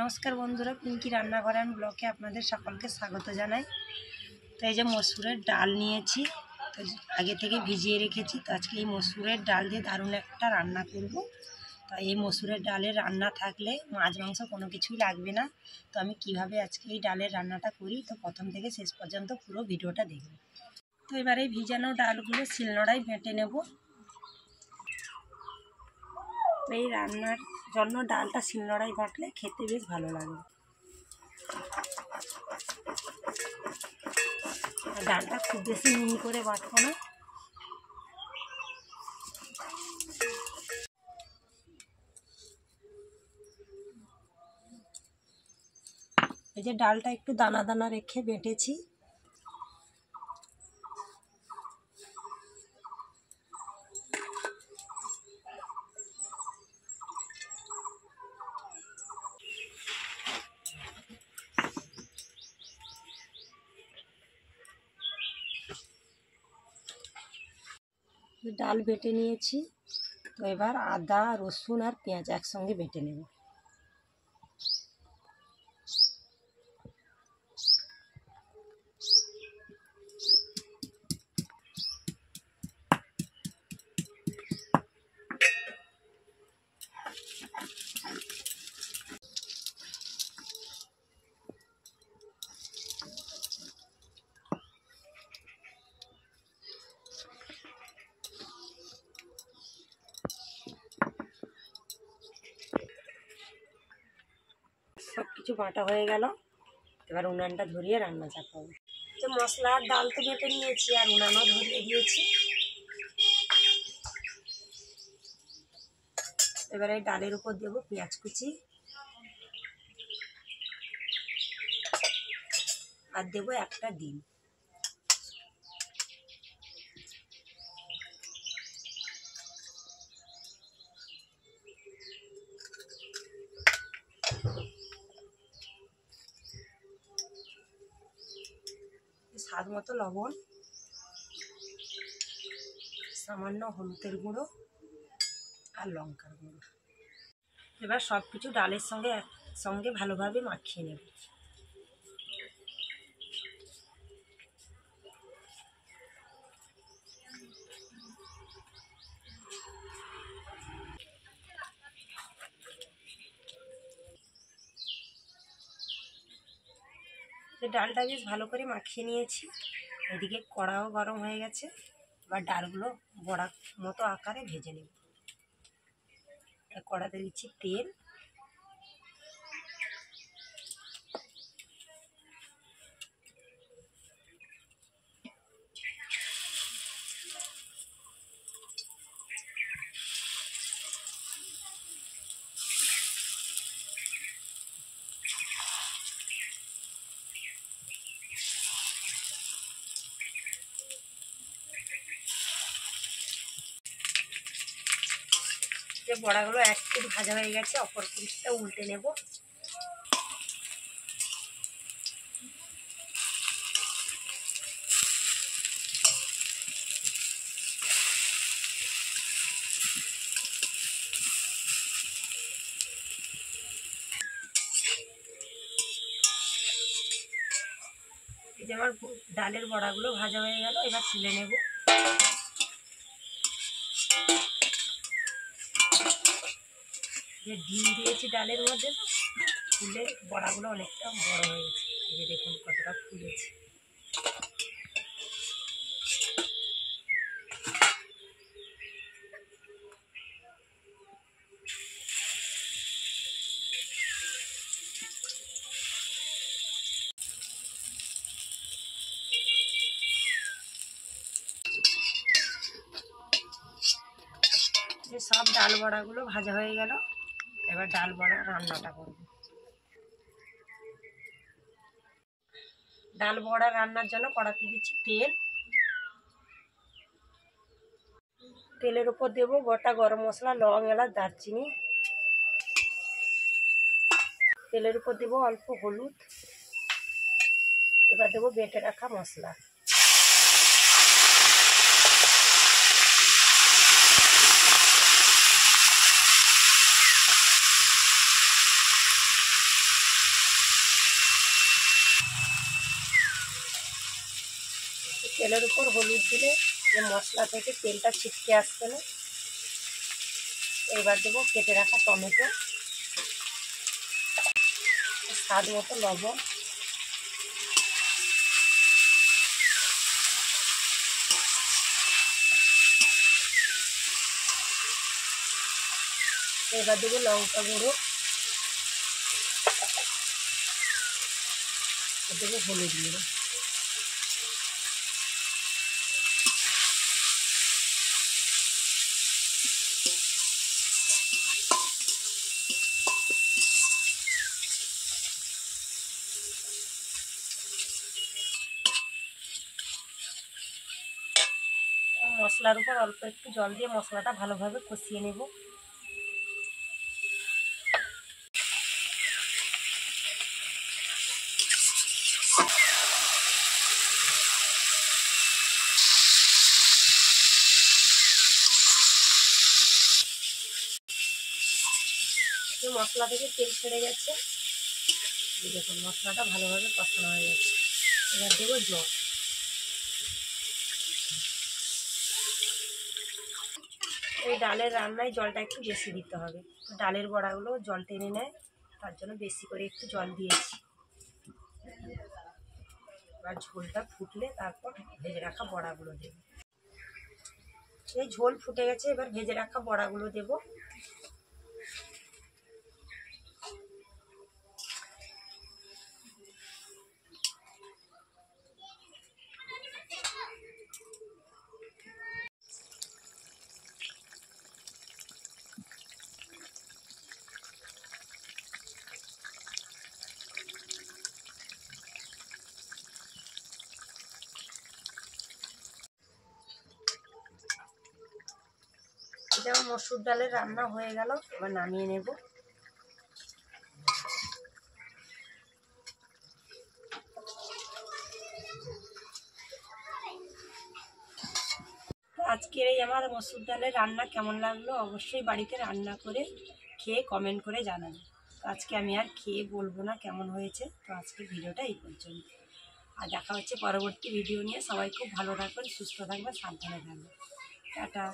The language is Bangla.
নমস্কার বন্ধুরা, পিঙ্কি রান্নাঘর অ্যান্ড ব্লগে আপনাদের সকলকে স্বাগত জানাই। তো এই যে মসুরের ডাল নিয়েছি, তো আগে থেকে ভিজিয়ে রেখেছি। তো আজকে এই মসুরের ডাল দিয়ে দারুণ একটা রান্না করব। তো এই মসুরের ডালের রান্না থাকলে মাছ মাংস কোনো কিছুই লাগবে না। তো আমি কিভাবে আজকে এই ডালের রান্নাটা করি, তো প্রথম থেকে শেষ পর্যন্ত পুরো ভিডিওটা দেখব। তো এবারে ভিজানো ডালগুলো শিলনোড়ায় বেটে নেব। এই রান্নার জন্য ডালটা শিলনোড়ায় বাটলে খেতে বেশ ভালো লাগে। ডালটা খুব বেশি মিহি করে বাটবো না। এই যে ডালটা একটু দানা দানা রেখে বেটেছি। ডাল বেটে নিয়েছি। তো এবার আদা, রসুন আর পেঁয়াজ একসঙ্গে বেটে নেব। সব কিছু বাটা হয়ে গেল। এবার উনানটা ধরিয়ে রান্না চাপাবো। তো মশলা আর ডাল তো বেটে নিয়েছি, আর উনানও ধরিয়ে দিয়েছি। এবারে ডালের উপর দেবো পেঁয়াজ কুচি, আর দেবো একটা ডিম। স্বাদ মতো লবণ, সামান্য হলুদের গুঁড়ো আর লঙ্কার গুঁড়ো। এবার সব কিছু ডালের সঙ্গে একসঙ্গে ভালোভাবে মাখিয়ে নেব। ডালটা বেশ ভালো করে মাখিয়ে নিয়েছি। এদিকে কড়াও গরম হয়ে গেছে। এবার ডালগুলো বড়া মতো আকারে ভেজে নেব। কড়াতে দিচ্ছি তেল, যে বড়াগুলো এক পিঠ ভাজা হয়ে গেছে, অপর পিঠটা উল্টে নেব। এই যে আমার ডালের বড়াগুলো ভাজা হয়ে গেল, এবার তুলে নেব। যে ডিম দিয়েছি ডালের মধ্যে, ফুলে বড়াগুলো অনেকটা বড় হয়ে গেছে। এই যে দেখুন কতটা ফুলেছে। যে সব ডাল বড়াগুলো ভাজা হয়ে গেল, এবার ডাল বড়া রান্নাটা করব। ডাল বড়া রান্নার জন্য কড়াতে দিচ্ছি তেল। তেলের উপর দেবো গোটা গরম মশলা, লং, এলাচ, দারচিনি। তেলের উপর দেবো অল্প হলুদ। এবার দেবো বেটে রাখা মশলা। তেলের উপর হলুদ দিলে যে মশলা থেকে তেলটা ছিটকে আসবে না। এবার দেবো কেটে রাখা টমেটো, স্বাদ মতো লবণ, এবার দেবো লঙ্কা গুঁড়ো, দেবো হলুদ গুঁড়ো। মশলার উপর অল্প একটু জল দিয়ে মশলাটা ভালোভাবে কষিয়ে নেব। মশলা থেকে তেল ছেড়ে গেছে, দেখুন মশলাটা ভালোভাবে কষানো হয়ে গেছে। এবার দেবো জল। এই ডালের রান্নায় জলটা একটু বেশি দিতে হবে, ডালের বড়াগুলো জল টেনে নেয়, তার জন্য বেশি করে একটু জল দিয়েছি। এবার ঝোলটা ফুটলে তারপর ভেজে রাখা বড়াগুলো দেব। এই ঝোল ফুটে গেছে, এবার ভেজে রাখা বড়াগুলো দেব। এটা আমার মসুর ডালের রান্না হয়ে গেল, এবার নামিয়ে নেব। আজকের এই আমার মসুর ডালের রান্না কেমন লাগলো অবশ্যই বাড়িতে রান্না করে খেয়ে কমেন্ট করে জানাবেন। তো আজকে আমি আর খেয়ে বলবো না কেমন হয়েছে। তো আজকের ভিডিওটা এই পর্যন্ত, আর দেখা হচ্ছে পরবর্তী ভিডিও নিয়ে। সবাই খুব ভালো থাকবেন, সুস্থ থাকবেন, সাবধানে থাকবেন। টাটা।